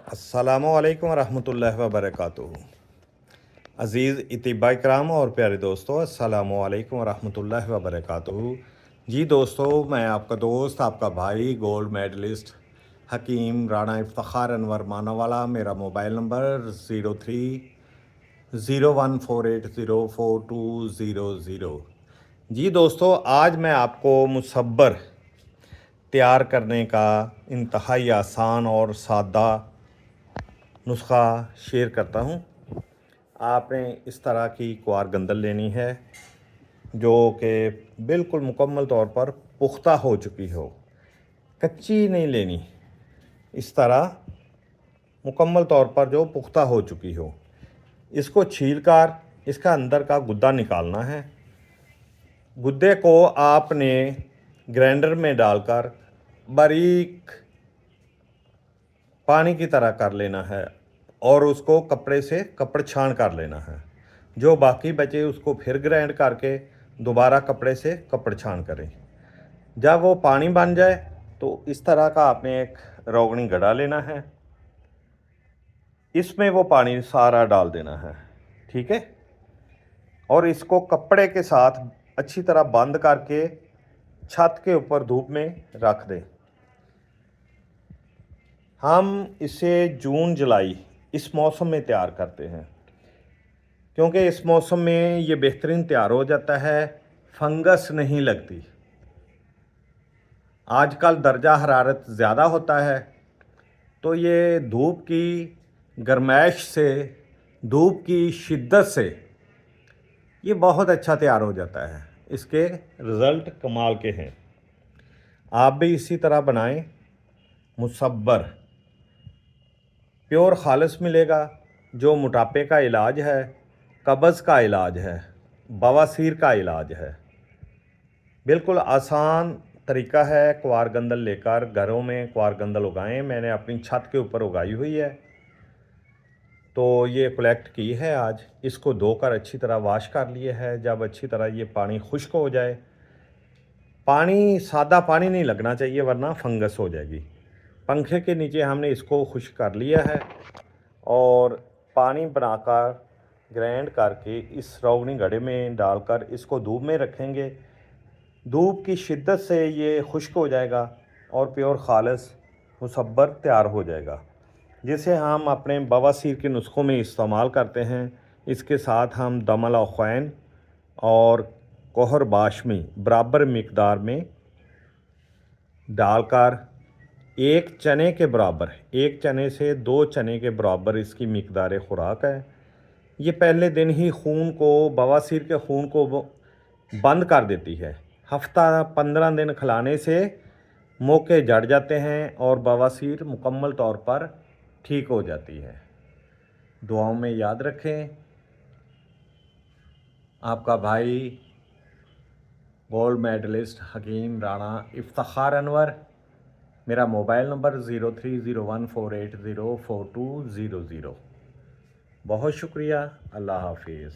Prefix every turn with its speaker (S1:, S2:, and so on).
S1: अस्सलामुअलैकुम रहमतुल्लाहि व बरकातुहू। अज़ीज़ इतिबा इकराम और प्यारे दोस्तों, अस्सलामुअलैकुम रहमतुल्लाहि व बरकातुहू। जी दोस्तों, मैं आपका दोस्त, आपका भाई, गोल्ड मेडलिस्ट हकीम राणा इफ्तिखार अनवर मानावाला। मेरा मोबाइल नंबर 030148042000। जी दोस्तों, आज मैं आपको मुसब्बर तैयार करने का इंतहाई आसान और सादा नुस्खा शेयर करता हूँ। आपने इस तरह की क्वार गंदल लेनी है जो कि बिल्कुल मुकम्मल तौर पर पुख्ता हो चुकी हो, कच्ची नहीं लेनी। इस तरह मुकम्मल तौर पर जो पुख्ता हो चुकी हो, इसको छीलकर इसका अंदर का गुद्दा निकालना है। गुद्दे को आपने ग्राइंडर में डालकर बारीक पानी की तरह कर लेना है और उसको कपड़े से कपड़ छान कर लेना है। जो बाकी बचे उसको फिर ग्राइंड करके दोबारा कपड़े से कपड़ छान करें। जब वो पानी बन जाए तो इस तरह का आपने एक रोगनी गड़ा लेना है, इसमें वो पानी सारा डाल देना है, ठीक है। और इसको कपड़े के साथ अच्छी तरह बंद करके छत के ऊपर धूप में रख दें। हम इसे जून जुलाई इस मौसम में तैयार करते हैं क्योंकि इस मौसम में ये बेहतरीन तैयार हो जाता है, फंगस नहीं लगती। आजकल दर्जा हरारत ज़्यादा होता है तो ये धूप की गर्माइश से, धूप की शिद्दत से ये बहुत अच्छा तैयार हो जाता है। इसके रिज़ल्ट कमाल के हैं। आप भी इसी तरह बनाएं। मुसब्बर प्योर खालिस मिलेगा, जो मोटापे का इलाज है, कब्ज़ का इलाज है, बवासीर का इलाज है। बिल्कुल आसान तरीका है। क्वार गंदल लेकर घरों में क्वार गंदल उगाएं। मैंने अपनी छत के ऊपर उगाई हुई है तो ये कलेक्ट की है आज। इसको धोकर अच्छी तरह वाश कर लिए है। जब अच्छी तरह ये पानी खुश्क हो जाए, पानी सादा पानी नहीं लगना चाहिए वरना फंगस हो जाएगी। पंखे के नीचे हमने इसको खुश्क कर लिया है और पानी बनाकर ग्राइंड करके इस रोगनी घड़े में डालकर इसको धूप में रखेंगे। धूप की शिद्दत से ये खुश्क हो जाएगा और प्योर खालिस मुसब्बर तैयार हो जाएगा, जिसे हम अपने बवासीर के नुस्खों में इस्तेमाल करते हैं। इसके साथ हम दमल अख़वैन और कोहर बाशमी बराबर मिकदार में डालकर एक चने के बराबर, एक चने से 2 चने के बराबर इसकी मिकदार खुराक है। ये पहले दिन ही खून को, बवासीर के खून को बंद कर देती है। हफ्ता 15 दिन खिलाने से मोके जड़ जाते हैं और बवासीर मुकम्मल तौर पर ठीक हो जाती है। दुआओं में याद रखें। आपका भाई गोल्ड मेडलिस्ट हकीम राणा इफ्तिखार अनवर। मेरा मोबाइल नंबर 030148042000। बहुत शुक्रिया। अल्लाह हाफिज़।